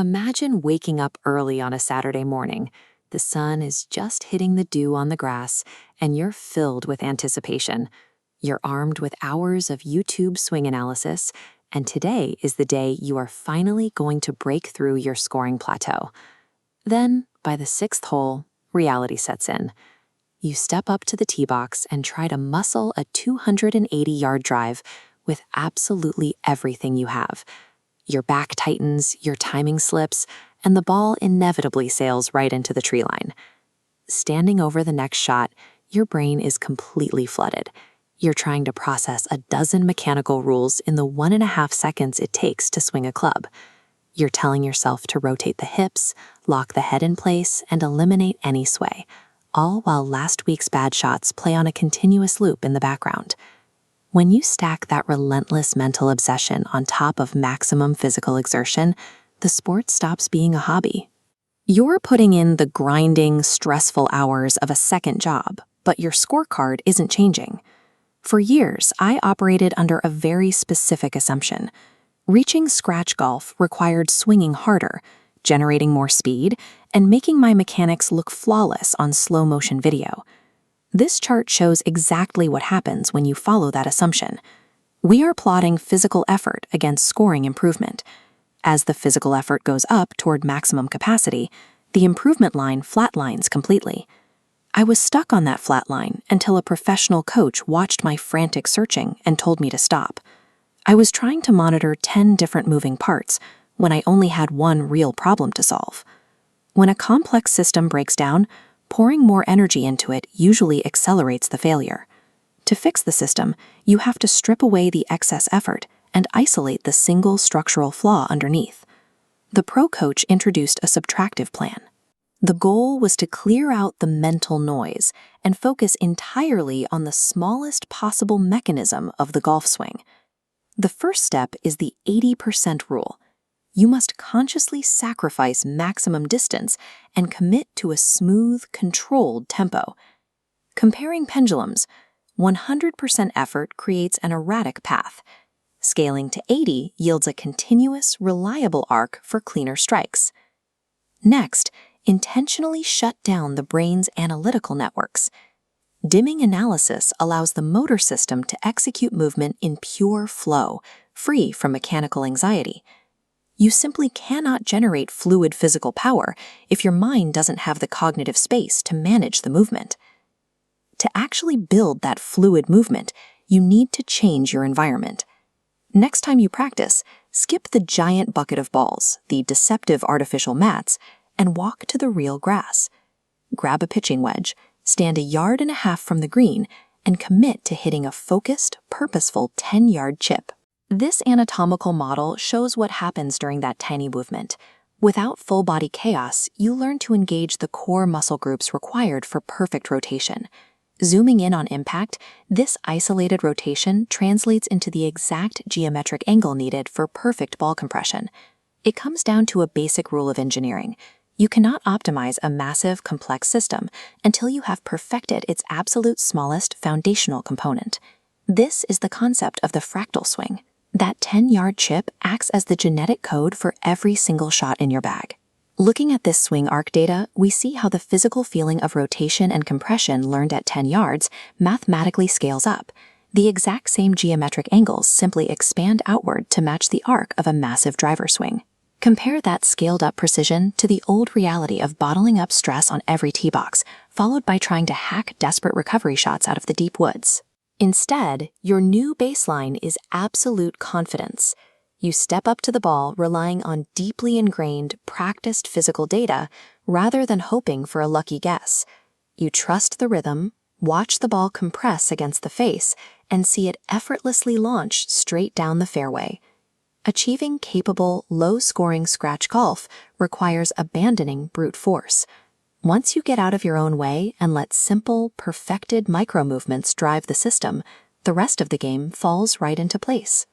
Imagine waking up early on a Saturday morning. The sun is just hitting the dew on the grass, and you're filled with anticipation. You're armed with hours of YouTube swing analysis, and today is the day you are finally going to break through your scoring plateau. Then, by the sixth hole, reality sets in. You step up to the tee box and try to muscle a 280-yard drive with absolutely everything you have. Your back tightens, your timing slips, and the ball inevitably sails right into the tree line. Standing over the next shot, your brain is completely flooded. You're trying to process a dozen mechanical rules in the 1.5 seconds it takes to swing a club. You're telling yourself to rotate the hips, lock the head in place, and eliminate any sway, all while last week's bad shots play on a continuous loop in the background. When you stack that relentless mental obsession on top of maximum physical exertion, the sport stops being a hobby. You're putting in the grinding, stressful hours of a second job, but your scorecard isn't changing. For years, I operated under a very specific assumption. Reaching scratch golf required swinging harder, generating more speed, and making my mechanics look flawless on slow-motion video. This chart shows exactly what happens when you follow that assumption. We are plotting physical effort against scoring improvement. As the physical effort goes up toward maximum capacity, the improvement line flatlines completely. I was stuck on that flat line until a professional coach watched my frantic searching and told me to stop. I was trying to monitor 10 different moving parts when I only had one real problem to solve. When a complex system breaks down, pouring more energy into it usually accelerates the failure. To fix the system, you have to strip away the excess effort and isolate the single structural flaw underneath. The pro coach introduced a subtractive plan. The goal was to clear out the mental noise and focus entirely on the smallest possible mechanism of the golf swing. The first step is the 80% rule. You must consciously sacrifice maximum distance and commit to a smooth, controlled tempo. Comparing pendulums, 100% effort creates an erratic path. Scaling to 80 yields a continuous, reliable arc for cleaner strikes. Next, intentionally shut down the brain's analytical networks. Dimming analysis allows the motor system to execute movement in pure flow, free from mechanical anxiety. You simply cannot generate fluid physical power if your mind doesn't have the cognitive space to manage the movement. To actually build that fluid movement, you need to change your environment. Next time you practice, skip the giant bucket of balls, the deceptive artificial mats, and walk to the real grass. Grab a pitching wedge, stand 1.5 yards from the green, and commit to hitting a focused, purposeful 10-yard chip. This anatomical model shows what happens during that tiny movement. Without full-body chaos, you learn to engage the core muscle groups required for perfect rotation. Zooming in on impact, this isolated rotation translates into the exact geometric angle needed for perfect ball compression. It comes down to a basic rule of engineering. You cannot optimize a massive, complex system until you have perfected its absolute smallest foundational component. This is the concept of the fractal swing. That 10-yard chip acts as the genetic code for every single shot in your bag. Looking at this swing arc data, we see how the physical feeling of rotation and compression learned at 10 yards mathematically scales up. The exact same geometric angles simply expand outward to match the arc of a massive driver swing. Compare that scaled-up precision to the old reality of bottling up stress on every tee box, followed by trying to hack desperate recovery shots out of the deep woods. Instead, your new baseline is absolute confidence. You step up to the ball relying on deeply ingrained, practiced physical data rather than hoping for a lucky guess. You trust the rhythm, watch the ball compress against the face, and see it effortlessly launch straight down the fairway. Achieving capable, low-scoring scratch golf requires abandoning brute force. Once you get out of your own way and let simple, perfected micro-movements drive the system, the rest of the game falls right into place.